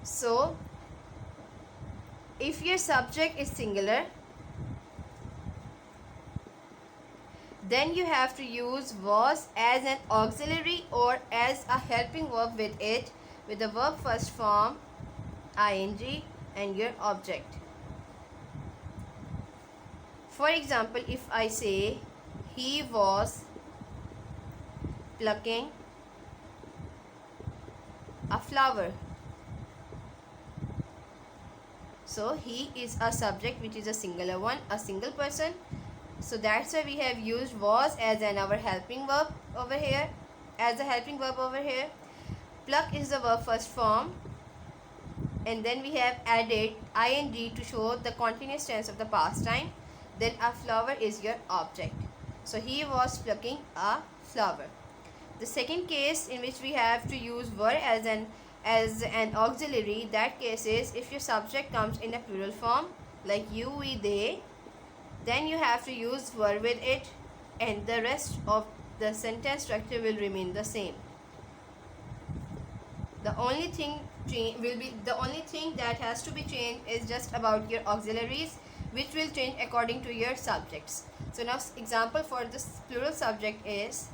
So if your subject is singular, then you have to use was as an auxiliary or as a helping verb with it, with the verb first form ing and your object. For example, if I say he was plucking a flower, so he is a subject which is a singular one, a single person. So that's why we have used was as our helping verb over here, as a helping verb over here. Pluck is the verb first form, and then we have added ing to show the continuous tense of the past time. Then a flower is your object. So he was plucking a flower. The second case in which we have to use were as an auxiliary, that case is if your subject comes in a plural form like you, we, they, then you have to use were with it, and the rest of the sentence structure will remain the same. The only thing that has to be changed is just about your auxiliaries, which will change according to your subjects. So now example for this plural subject is,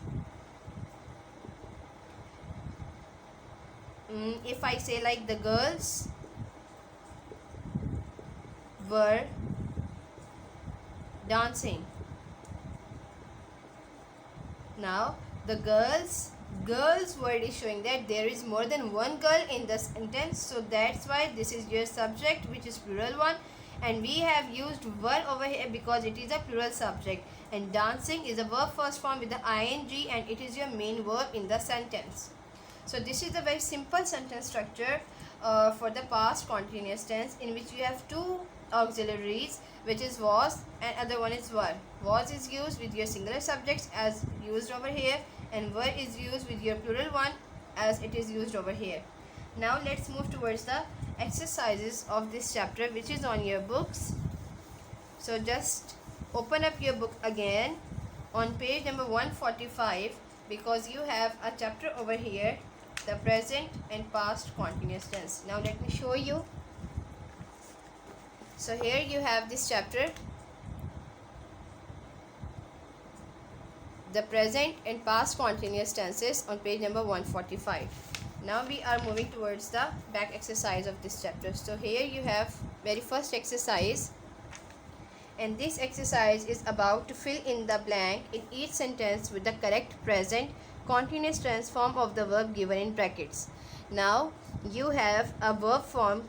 if I say like the girls were dancing. Now the girls word is showing that there is more than one girl in the sentence, so that's why this is your subject, which is plural one, and we have used were over here because it is a plural subject, and dancing is a verb first form with the ing, and it is your main verb in the sentence. So this is a very simple sentence structure for the past continuous tense, in which you have two auxiliaries, which is was and other one is were. Was is used with your singular subjects as used over here, and were is used with your plural one as it is used over here. Now let's move towards the exercises of this chapter, which is on your books. So just open up your book again on page number 145, because you have a chapter over here, the present and past continuous tense. Now let me show you. So here you have this chapter, the present and past continuous tenses, on page number 145. Now we are moving towards the back exercise of this chapter. So here you have very first exercise, and this exercise is about to fill in the blank in each sentence with the correct present continuous tense form of the verb given in brackets. Now you have a verb form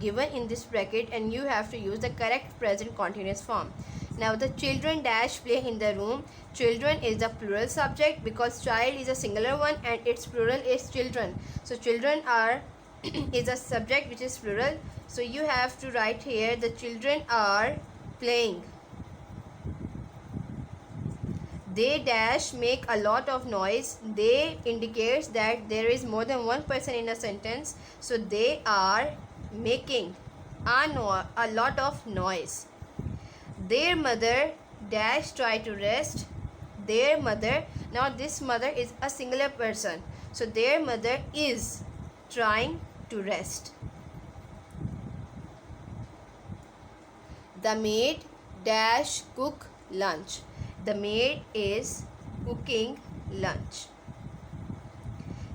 given in this bracket, and you have to use the correct present continuous form. Now the children dash play in the room. Children is the plural subject because child is a singular one and its plural is children. So children are is a subject which is plural. So you have to write here the children are playing. They dash make a lot of noise. They indicates that there is more than one person in a sentence. So they are making a lot of noise. Their mother dash try to rest. Their mother, now this mother is a singular person, so their mother is trying to rest. The maid dash cook lunch. The maid is cooking lunch.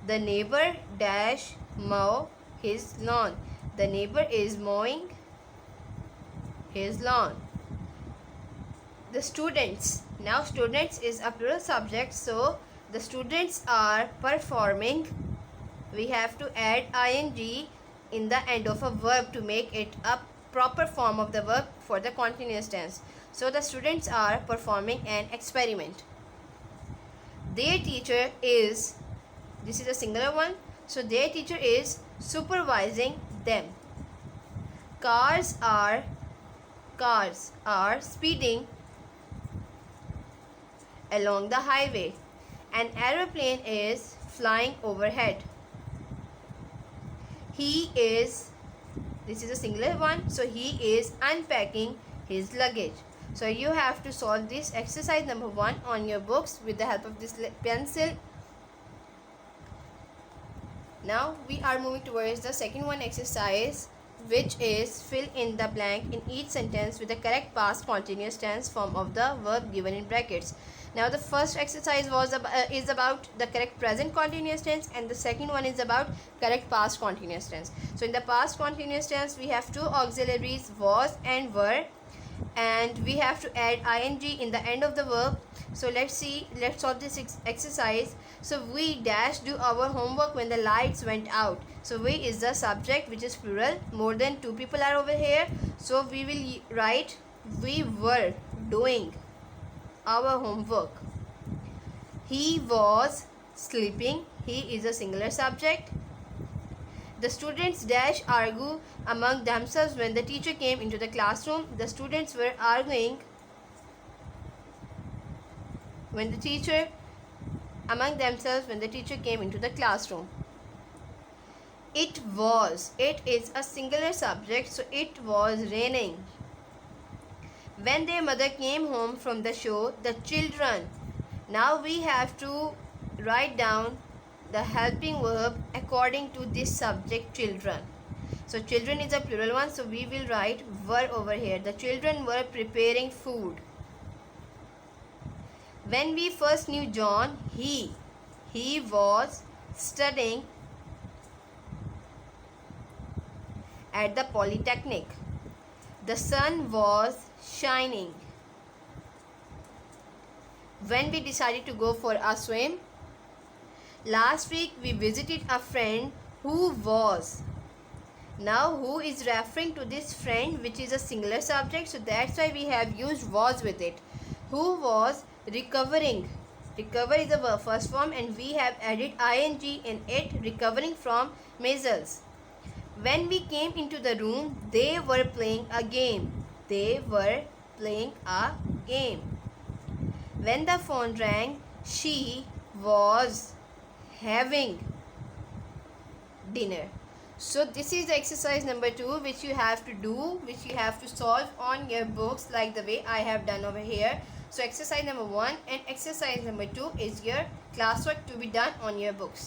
The neighbor dash mow his lawn. The neighbor is mowing his lawn. The students, now students is a plural subject, so the students are performing. We have to add ing in the end of a verb to make it a proper form of the verb for the continuous tense. So the students are performing an experiment. Their teacher is, this is a singular one, so their teacher is supervising them. Cars are speeding along the highway. An aeroplane is flying overhead. He is, this is a singular one, so he is unpacking his luggage. So you have to solve this exercise number 1 on your books with the help of this pencil. Now we are moving towards the second one exercise, which is fill in the blank in each sentence with the correct past continuous tense form of the verb given in brackets. Now the first exercise is about the correct present continuous tense, and the second one is about correct past continuous tense. So in the past continuous tense we have two auxiliaries, was and were, and we have to add ing in the end of the verb. So let's solve this exercise. So we dash do our homework when the lights went out. So we is the subject, which is plural, more than two people are over here, so we will write we were doing our homework. He was sleeping, he is a singular subject. The students dash argue among themselves when the teacher came into the classroom. The students were arguing among themselves when the teacher came into the classroom. It is a singular subject, so it was raining. When their mother came home from the show, the children. Now we have to write down the helping verb according to this subject, children. So children is a plural one, so we will write were over here. The children were preparing food. When we first knew John, he was studying at the Polytechnic. The sun was shining. When we decided to go for a swim. Last week we visited a friend who was. Now who is referring to this friend, which is a singular subject, so that's why we have used was with it. Who was recovering. Recover is the first form, and we have added ing in it, recovering from measles. When we came into the room, they were playing a game. When the phone rang, she was having dinner. So this is the exercise number 2, which you have to do, which you have to solve on your books like the way I have done over here. So exercise number 1 and exercise number 2 is your classwork to be done on your books.